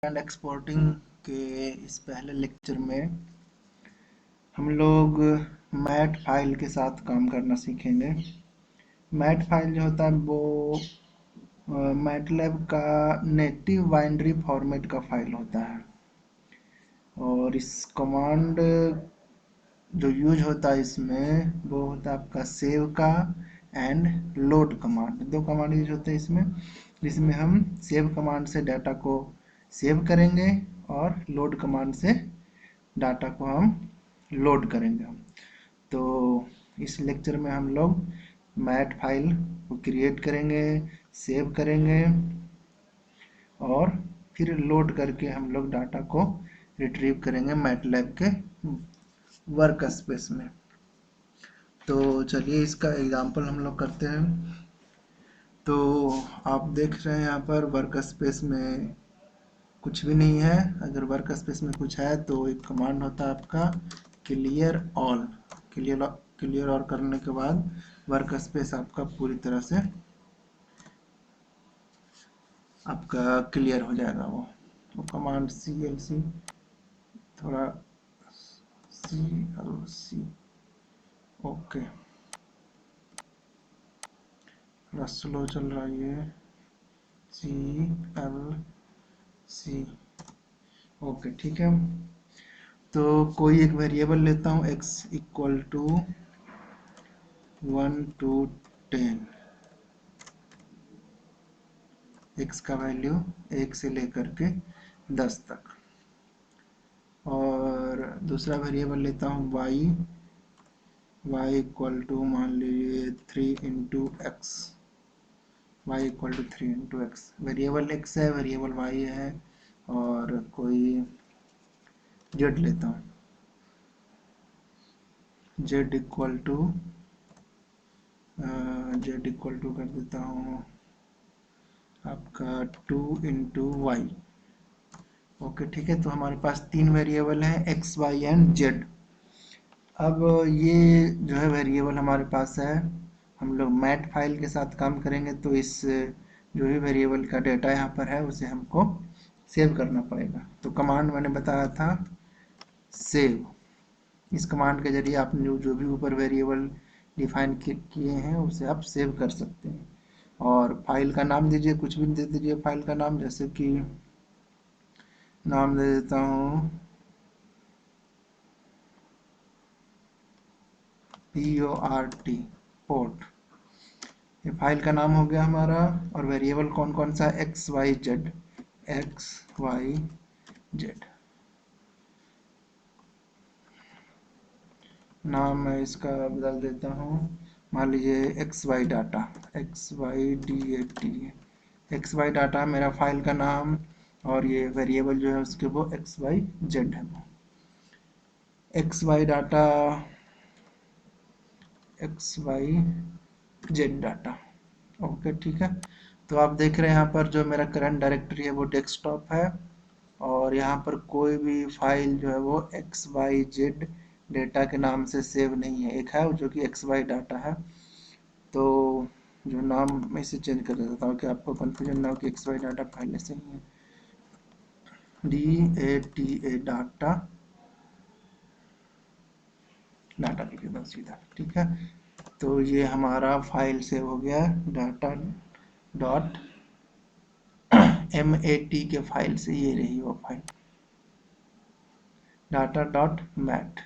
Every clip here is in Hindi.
एंड एक्सपोर्टिंग के इस पहले लेक्चर में हम लोग मैट फाइल के साथ काम करना सीखेंगे। मैट फाइल जो होता है वो मैटलैब का नेटिव बाइनरी फॉर्मेट का फाइल होता है और इस कमांड जो यूज होता है इसमें वो होता है आपका सेव का एंड लोड कमांड। दो कमांड यूज होते हैं इसमें, जिसमें हम सेव कमांड से डाटा को सेव करेंगे और लोड कमांड से डाटा को हम लोड करेंगे। तो इस लेक्चर में हम लोग मैट फाइल को क्रिएट करेंगे, सेव करेंगे और फिर लोड करके हम लोग डाटा को रिट्रीव करेंगे मैटलैब के वर्क स्पेस में। तो चलिए इसका एग्जांपल हम लोग करते हैं। तो आप देख रहे हैं यहाँ पर वर्क स्पेस में कुछ भी नहीं है। अगर वर्क स्पेस में कुछ है तो एक कमांड होता है आपका क्लियर ऑल। क्लियर ऑल करने के बाद वर्क स्पेस आपका पूरी तरह से आपका क्लियर हो जाएगा। वो कमांड CLC थोड़ा CLC ओके, थोड़ा स्लो चल रहा है ये। CLC ओके, ठीक है। तो कोई एक वेरिएबल लेता हूँ x equal to 1 to 10। x का वैल्यू 1 से लेकर के 10 तक। और दूसरा वेरिएबल लेता हूँ y इक्वल टू मान लीजिए 3 into x. y equal to 3 into x. Variable x है, वेरिएबल y है और कोई z लेता हूँ। z इक्वल टू कर देता हूँ आपका 2 इंटू वाई। ओके, ठीक है। तो हमारे पास तीन वेरिएबल हैं x, y एंड z। अब ये जो है वेरिएबल हमारे पास है, हम लोग मैट फाइल के साथ काम करेंगे तो इस जो भी वेरिएबल का डेटा यहाँ पर है उसे हमको सेव करना पड़ेगा। तो कमांड मैंने बताया था सेव। इस कमांड के जरिए आपने जो भी ऊपर वेरिएबल डिफाइन किए हैं उसे आप सेव कर सकते हैं। और फाइल का नाम दीजिए, कुछ भी दे दीजिए फाइल का नाम, जैसे कि नाम दे देता हूँ PORT पोर्ट। ये फाइल का नाम हो गया हमारा। और वेरिएबल कौन कौन सा, XYZ। नाम मैं इसका बदल देता हूँ, मान लीजिए XY डाटा, XY डाटा मेरा फाइल का नाम। और ये वेरिएबल जो है उसके वो XYZ है। वो XY data, XYZ data. Okay, ठीक है। तो आप देख रहे हैं यहाँ पर जो मेरा करंट डायरेक्टरी है वो डेस्कटॉप है और यहाँ पर कोई भी फाइल जो है वो XYZ डेटा के नाम से सेव नहीं है। एक है जो कि XY डाटा है। तो जो नाम मैं इसे चेंज कर देता हूँ कि आपको कंफ्यूजन ना हो कि XY डाटा पहले से ही है। DATA डाटा लिख देता हूँ सीधा, ठीक है। तो ये हमारा फाइल सेव हो गया डाटा डॉट MAT के फाइल से। ये रही वो file data dot MAT.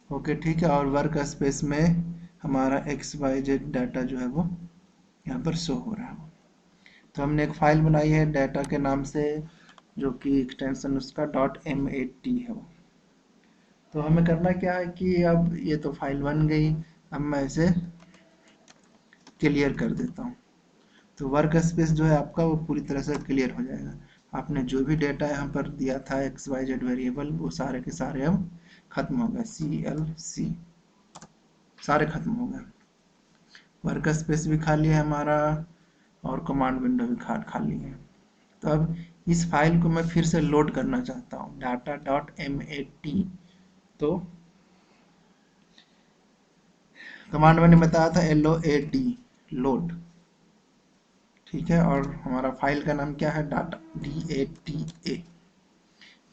Okay, ठीक है। और वर्क स्पेस में हमारा XYZ डाटा जो है वो यहाँ पर शो हो रहा है। तो हमने एक फाइल बनाई है डाटा के नाम से, जो कि एक्सटेंशन उसका .MAT है वो। तो हमें करना क्या है कि अब ये तो फाइल बन गई, अब मैं इसे क्लियर कर देता हूँ। तो वर्क स्पेस जो है आपका वो पूरी तरह से क्लियर हो जाएगा। आपने जो भी डेटा यहाँ पर दिया था XYZ वेरिएबल वो सारे के सारे अब खत्म हो गए। CLC सारे खत्म हो गए। वर्क स्पेस भी खाली है हमारा और कमांड विंडो भी खाली है। तो अब इस फाइल को मैं फिर से लोड करना चाहता हूँ data.mat। तो कमांड मैंने बताया था LOAD, लोड, ठीक है। और हमारा फाइल का नाम क्या है, डाटा DATA।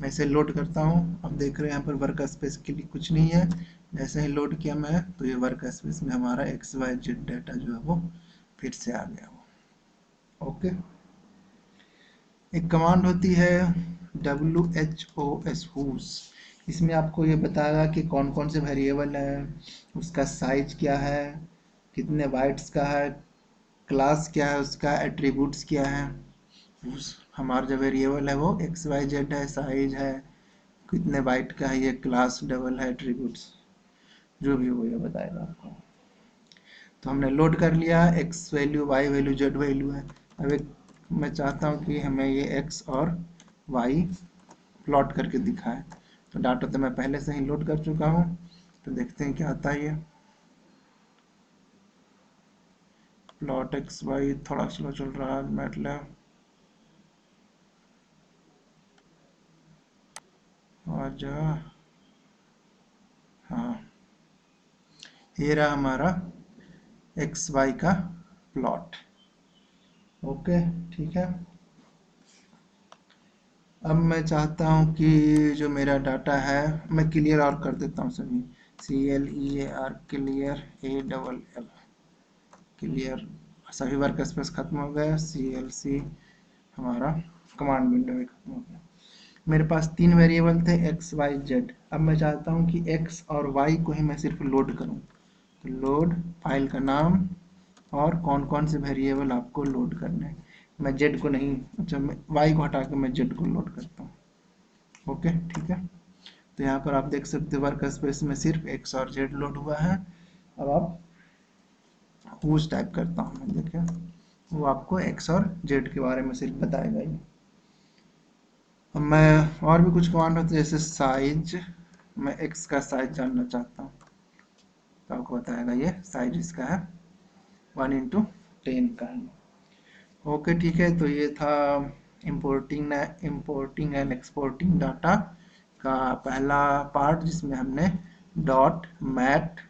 मैं इसे लोड करता हूँ। अब देख रहे हैं यहाँ पर वर्क स्पेस के लिए कुछ नहीं है। जैसे ही लोड किया मैं, तो ये वर्क स्पेस में हमारा XYZ डाटा जो है वो फिर से आ गया वो। ओके, एक कमांड होती है WHOS whos। इसमें आपको ये बताएगा कि कौन कौन से वेरिएबल है, उसका साइज क्या है, कितने बाइट्स का है, क्लास क्या है, उसका एट्रीब्यूट्स क्या है। हमारा जो वेरिएबल है वो XYZ है, साइज है, कितने बाइट का है, ये क्लास डबल है, एट्रीब्यूट्स जो भी हो ये बताएगा आपको। तो हमने लोड कर लिया, x value, y value, z value है। अब एक मैं चाहता हूँ कि हमें ये एक्स और वाई प्लॉट करके दिखाए। तो डाटा तो मैं पहले से ही लोड कर चुका हूँ, तो देखते हैं क्या आता है। ये प्लॉट एक्स वाई थोड़ा स्लो चल रहा है मैटलैब। आजा, हाँ, ये रहा हमारा एक्स वाई का प्लॉट। ओके, ठीक है। अब मैं चाहता हूँ कि जो मेरा डाटा है मैं क्लियर और कर देता हूँ सभी। CLEAR, clear, ALL, clear. सभी वर्क स्पेस खत्म हो गए। CLC हमारा कमांड विंडो भी खत्म हो गया। मेरे पास तीन वेरिएबल थे एक्स वाई जेड। अब मैं चाहता हूँ कि एक्स और वाई को ही मैं सिर्फ लोड करूँ। तो लोड, फाइल का नाम और कौन कौन से वेरिएबल आपको लोड करने हैं। मैं जेड को नहीं, अच्छा, मैं वाई को हटा के मैं जेड को लोड करता हूँ। ओके, ठीक है। तो यहाँ पर आप देख सकते हैं वर्क स्पेस में सिर्फ एक्स और जेड लोड हुआ है। अब आप हुज टाइप करता हूँ मैं, देखिए वो आपको एक्स और जेड के बारे में सिर्फ बताएगा ही। अब मैं और भी कुछ कमांड होते हैं, जैसे साइज। मैं एक्स का साइज जानना चाहता हूँ, तो आपको बताएगा ये साइज इसका है 1:10 का है। ओके, ठीक है। तो ये था इंपोर्टिंग एंड एक्सपोर्टिंग डाटा का पहला पार्ट, जिसमें हमने डॉट मैट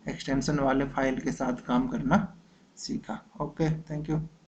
एक्सटेंशन वाले फाइल के साथ काम करना सीखा। Okay, thank you.